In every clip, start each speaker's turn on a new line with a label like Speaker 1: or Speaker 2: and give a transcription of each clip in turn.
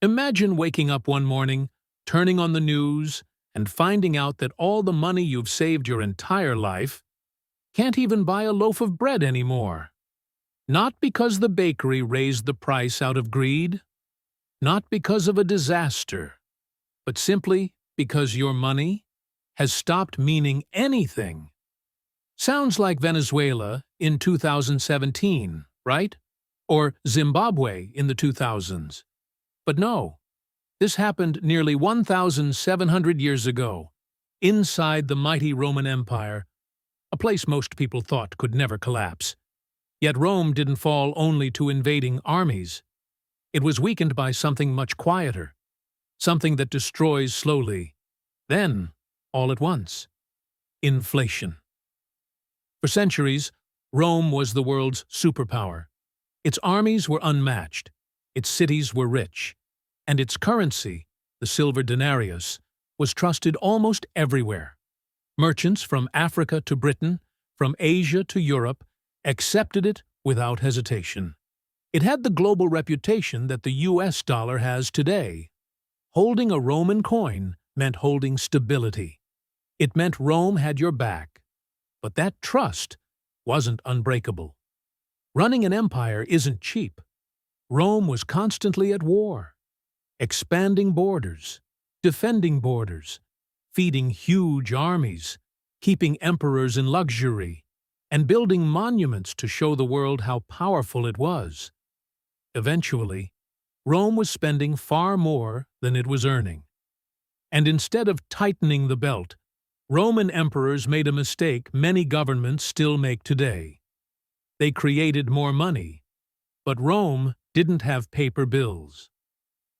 Speaker 1: Imagine waking up one morning, turning on the news, and finding out that all the money you've saved your entire life can't even buy a loaf of bread anymore. Not because the bakery raised the price out of greed, not because of a disaster, but simply because your money has stopped meaning anything. Sounds like Venezuela in 2017, right? Or Zimbabwe in the 2000s. But no, this happened nearly 1,700 years ago, inside the mighty Roman Empire, a place most people thought could never collapse. Yet Rome didn't fall only to invading armies. It was weakened by something much quieter, something that destroys slowly, then, all at once: inflation. For centuries, Rome was the world's superpower. Its armies were unmatched, its cities were rich, and its currency, the silver denarius, was trusted almost everywhere. Merchants from Africa to Britain, from Asia to Europe, accepted it without hesitation. It had the global reputation that the US dollar has today. Holding a Roman coin meant holding stability. It meant Rome had your back. But that trust wasn't unbreakable. Running an empire isn't cheap. Rome was constantly at war, expanding borders, defending borders, feeding huge armies, keeping emperors in luxury, and building monuments to show the world how powerful it was. Eventually, Rome was spending far more than it was earning. And instead of tightening the belt, Roman emperors made a mistake many governments still make today. They created more money, but Rome didn't have paper bills.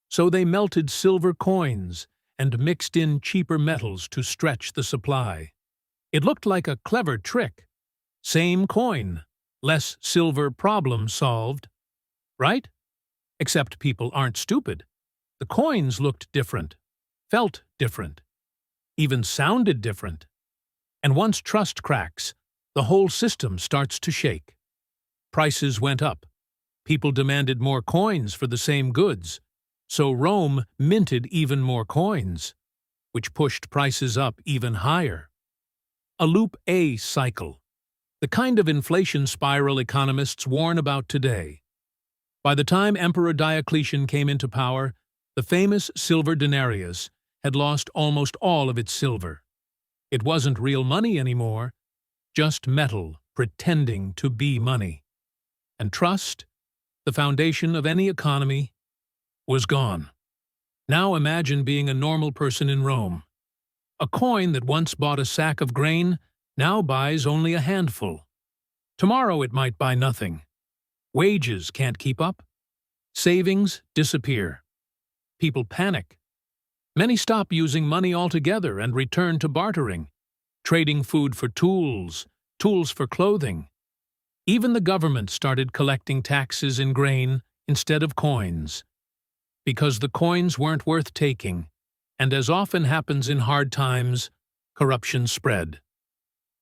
Speaker 1: So they melted silver coins and mixed in cheaper metals to stretch the supply. It looked like a clever trick. Same coin, less silver, problem solved. Right? Except people aren't stupid. The coins looked different, felt different, even sounded different. And once trust cracks, the whole system starts to shake. Prices went up. People demanded more coins for the same goods, so Rome minted even more coins, which pushed prices up even higher. A loop A cycle, the kind of inflation spiral economists warn about today. By the time Emperor Diocletian came into power, the famous silver denarius had lost almost all of its silver. It wasn't real money anymore, just metal pretending to be money. And trust, the foundation of any economy, was gone. Now imagine being a normal person in Rome. A coin that once bought a sack of grain now buys only a handful. Tomorrow it might buy nothing. Wages can't keep up. Savings disappear. People panic. Many stop using money altogether and return to bartering, trading food for tools, tools for clothing. Even the government started collecting taxes in grain instead of coins, because the coins weren't worth taking, and as often happens in hard times, corruption spread.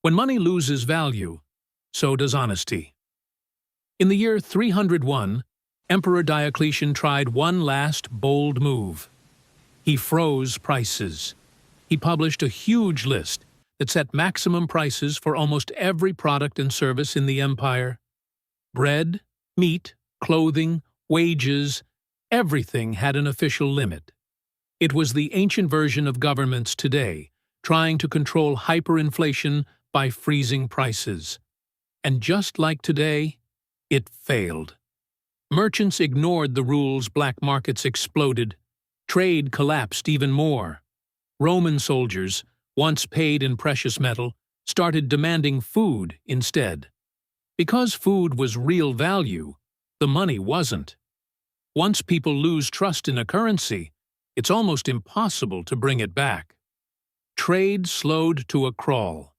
Speaker 1: When money loses value, so does honesty. In the year 301, Emperor Diocletian tried one last bold move. He froze prices. He published a huge list that set maximum prices for almost every product and service in the empire. Bread, meat, clothing, wages, everything had an official limit. It was the ancient version of governments today, trying to control hyperinflation by freezing prices. And just like today, it failed. Merchants ignored the rules, black markets exploded. Trade collapsed even more. Roman soldiers, once paid in precious metal, started demanding food instead. Because food was real value, the money wasn't. Once people lose trust in a currency, it's almost impossible to bring it back. Trade slowed to a crawl.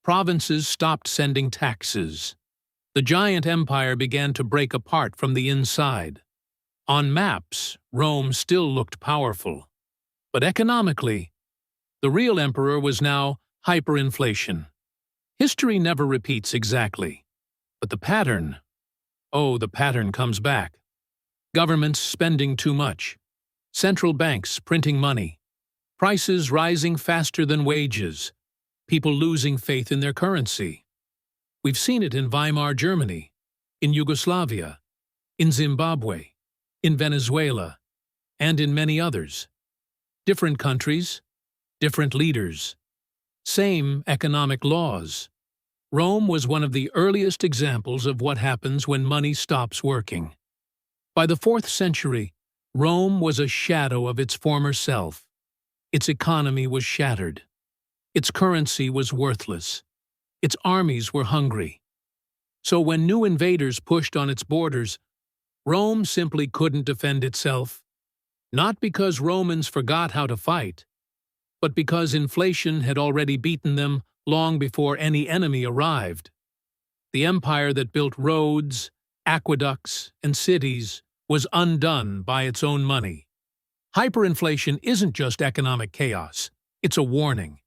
Speaker 1: Provinces stopped sending taxes. The giant empire began to break apart from the inside. On maps, Rome still looked powerful. But economically, the real emperor was now hyperinflation. History never repeats exactly. But the pattern, the pattern comes back. Governments spending too much. Central banks printing money, prices rising faster than wages, people losing faith in their currency. We've seen it in Weimar Germany, in Yugoslavia, in Zimbabwe, in Venezuela, and in many others. Different countries, different leaders, same economic laws. Rome was one of the earliest examples of what happens when money stops working. By the 4th century, Rome was a shadow of its former self. Its economy was shattered. Its currency was worthless. Its armies were hungry. So when new invaders pushed on its borders, Rome simply couldn't defend itself. Not because Romans forgot how to fight, but because inflation had already beaten them long before any enemy arrived. The empire that built roads, aqueducts, and cities was undone by its own money. Hyperinflation isn't just economic chaos, it's a warning,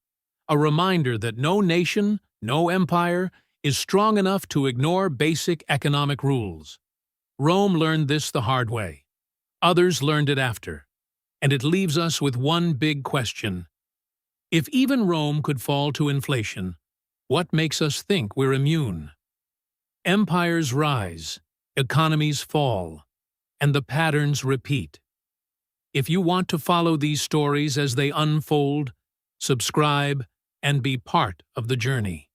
Speaker 1: a reminder that no nation, no empire, is strong enough to ignore basic economic rules. Rome learned this the hard way. Others learned it after. And it leaves us with one big question. If even Rome could fall to inflation, what makes us think we're immune? Empires rise, economies fall, and the patterns repeat. If you want to follow these stories as they unfold, subscribe and be part of the journey.